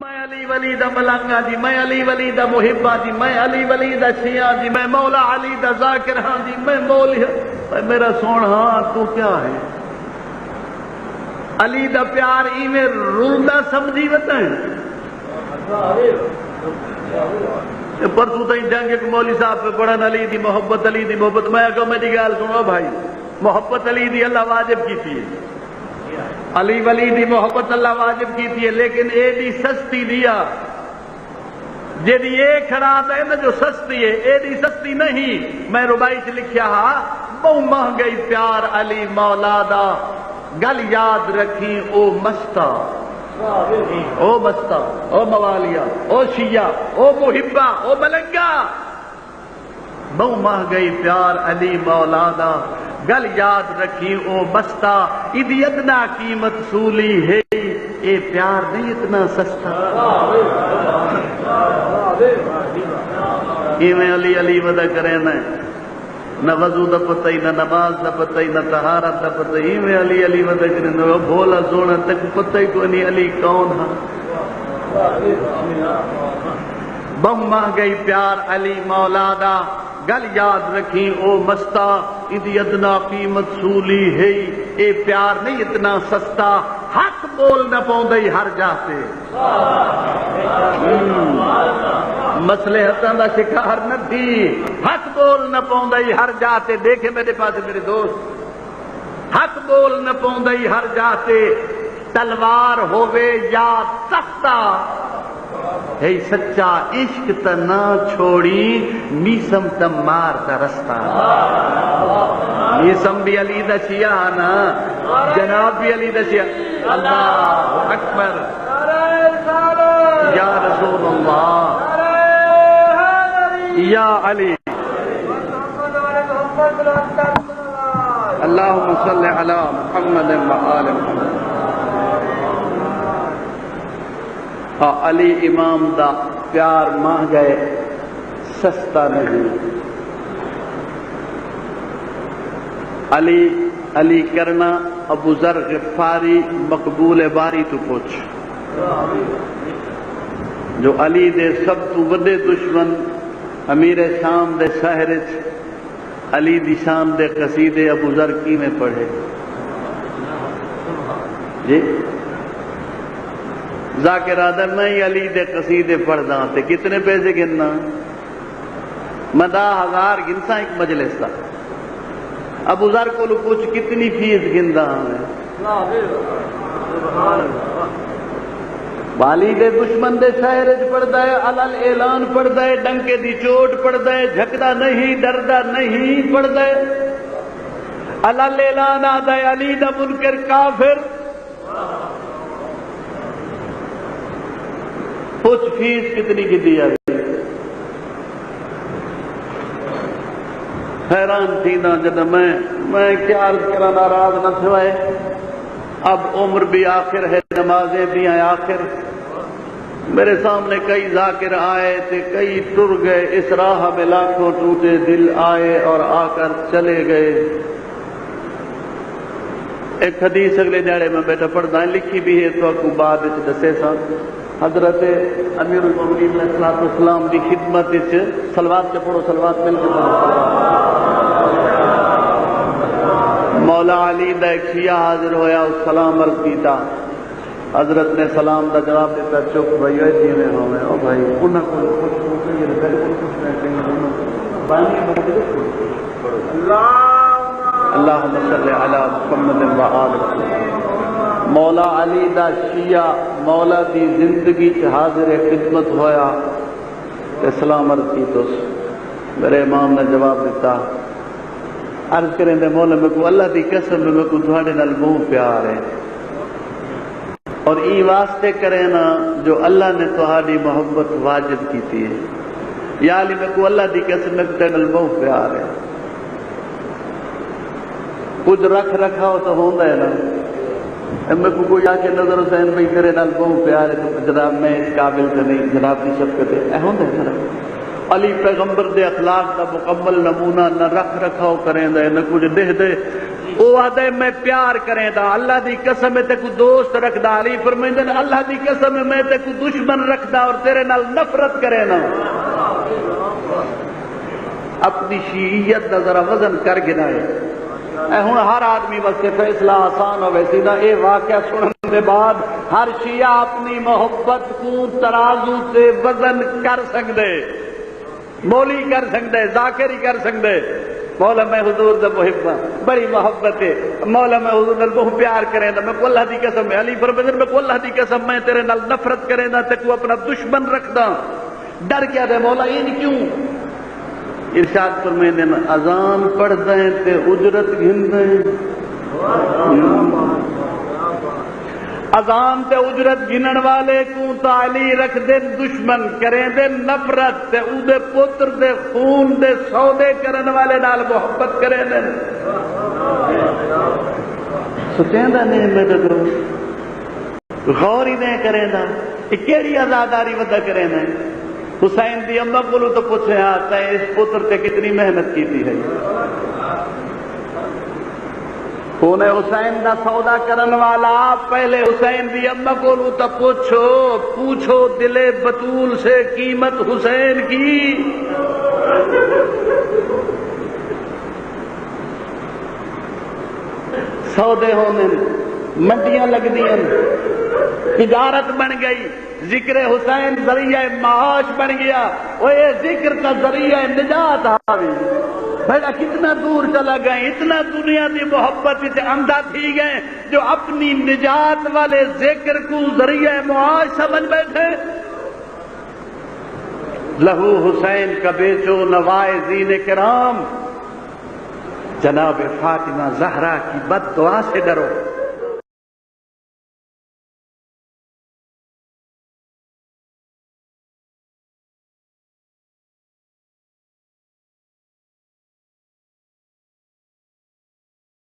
میں علی ولی دا ملنگا جی، میں علی ولی دا محبہ جی، میں علی ولی دا شیعہ جی، میں مولا علی دا ذاکر ہاں جی، میں مولی ہاں۔ میرا سونا ہاں تو کیا ہے؟ علی دا پیار ایویں رولدا سمجھی بتائیں۔ پرسوں تھی جنگ ایک مولوی صاحب پہ پڑھن علی دی محبت، علی دی محبت۔ میں کہا میری گال سنو بھائی، محبت علی دی اللہ واجب کی تھی، علی ولی دی محبت اللہ واجب کی تھی، لیکن اے دی سستی دیا جیدی اے کھڑا ہے نا جو سستی ہے، اے دی سستی نہیں۔ میں ربائی سے لکھیا ہاں، بہو مہنگئی پیار علی مولا دا، گل یاد رکھی او مستا، او مستا، او موالیا، او شیعہ، او محبہ، او ملنگا، بہو مہنگئی پیار علی مولا دا، گل یاد رکھی او مستا، ادی ادنا قیمت سولی ہے، اے پیار نہیں اتنا سستا۔ ایویں علی علی ودا کرے نہ وضو دا پتہ ہی، نہ نماز دا پتہ ہی، نہ طہارت دا پتہ ہی، ایویں علی علی ودا کرے نہ بھولا سونا تک پتہ ہی کو نہیں علی کون ہاں۔ بہو مہنگئی پیار علی مولا دا، گل یاد رکھی او مستا، ادی ادنا قیمت سولی ہے، اے پیار نہیں اتنا سستا، حق بول نہ پوندئی ہر جاتے، مسئلے حسن دا شکار نہ تھی، حق بول نہ پوندئی ہر جاتے۔ دیکھیں میرے پاس میرے دوست، حق بول نہ پوندئی ہر جاتے، تلوار ہووے یا تختہ، ہے سچا عشق تا نہ چھوڑی، میسم تا مار تا رستہ۔ میسم بھی علی دا شیعہ نا، جناب بھی علی دا شیعہ۔ اللہ اکبر، یا رسول اللہ، یا علی، اللہم صلی علی محمد و آل محمد۔ علی امام دا پیار ماہ گئے سستا نہیں، علی علی کرنا ابو ذر غفاری مقبول باری تو پوچھ، جو علی دے سب تو وڈے دشمن امیر شام دے شہر علی دی شان دے قصیدے ابو ذر کی میں پڑھے جی؟ ذاکر آدر نہیں علی دے قصیدے پڑھدا تے کتنے پیسے گننا؟ میں 10,000 گنسا ایک مجلس تھا۔ ابو ذر کو پوچھ کتنی فیس گندا ہمیں؟ والی دے دشمن دے شہر پڑھدا ہے، علل اعلان پڑھدا ہے، ڈنکے دی چوٹ پڑھدا ہے، جھکدا نہیں ڈردا نہیں پڑھدا ہے، علل اعلان آدا ہے علی دا منکر کافر۔ پوچھ فیس کتنی کی دی آئی؟ حیران تھی نا جب میں کیا عرض کرا، ناراض نہ تھوائے، اب عمر بھی آخر ہے، نمازیں بھی ہیں آخر۔ میرے سامنے کئی ذاکر آئے تھے، کئی ٹر گئے، اس راہ میں لاکھوں ٹوٹے دل آئے اور آ کر چلے گئے۔ ایک حدیث اگلے جاڑے میں بیٹھا پڑھتا ہے، لکھی بھی ہے تو آپ بعد دسے سا، حضرت امیر المومنین علیہ السلام کی خدمت صلوات کے پڑھو، صلوات مل کے پڑھو۔ مولا علی دا ایک شیعہ حاضر ہویا، اس سلام عرض کیتا، حضرت نے سلام دا جواب دیتا، چپ بھائی جی میں ہوں میں، او بھائی انہاں کو اللہم صلی علی محمد و آل محمد۔ مولا علی دا شیعہ مولا دی زندگی چ حاضر خدمت ہویا، سلام عرض کی تو میرے امام نے جواب دیتا، عرض کریں دے مولا میں کو اللہ دی قسم میں کو تھوڑے نال بہت پیار ہے، اور ای واسطے کرے نا جو اللہ نے تہاڈی محبت واجب کی ہے، یا علی میں کو اللہ دی قسم میں تیرے نال بہت پیار ہے۔ کچھ رکھ رکھا ہو تو ہوندا ہے نا، میں کو کوئی آ کے نظر حسین بھائی تیرے نال بہت پیار ہے تو جناب میں اس قابل تو نہیں، جناب کی شفقت ہے، اے ہوندا ہے نا۔ علی پیغمبر دے اخلاق دا مکمل نمونہ نہ رکھ رکھاؤ کریں دے نہ کچھ دہ دے او آدھے میں پیار کریں دا اللہ دی قسم میں تے کو دوست رکھ دا علی فرمائیں دے اللہ دی قسم میں تے کو دشمن رکھ دا اور تیرے نال نفرت کریں نا اپنی شیعیت دا ذرا وزن کر گنائے اے ہن ہر آدمی واسطے فیصلہ آسان ہوئے سی نا اے واقعہ سننے دے بعد ہر شیعہ اپنی محبت کو ترازو سے وزن کر سکدے مولی کر سکدے ذاکر ہی کر سکدے مولا میں حضور دا محب بڑی محبت ہے مولا میں حضور نال بہت پیار کریں دا میں کو اللہ دی قسم علی فرمائے میں کو اللہ دی قسم میں تیرے نال نفرت کریں دا تے کو اپنا دشمن رکھ دا ڈر کیا دے مولا یہ کیوں ارشاد فرمائے دے اذان پڑھ دیں تے اجرت گھن دیں اذان تے اجرت گنن والے کو تعلی رکھ دے دشمن کریں دے نفرت تے او دے پتر دے خون دے سودے کرن والے نال محبت کریں دے سچیں دا نہیں میں دو غور ہی نہیں کریں دا کیڑی آزاداری ودا کریں دے حسین دی اماں کو تو پوچھے آتا ہے اس پتر تے کتنی محنت کی تھی ہے کون ہے حسین دا سودا کرن والا پہلے حسین دی اماں کو تو پوچھو دل بطول سے قیمت حسین کی سودے ہونے منڈیاں لگ دیا تجارت بن گئی ذکر حسین ذریعہ معاش بن گیا وہ یہ ذکر کا ذریعہ نجات آوی بیٹا کتنا دور چلا گئے اتنا دنیا کی محبت سے اندھا تھی گئے جو اپنی نجات والے ذکر کو ذریعہ معاش سمجھ بیٹھے لہو حسین کا بیچو نوائزین کرام جناب فاطمہ زہرا کی بد دعا سے ڈرو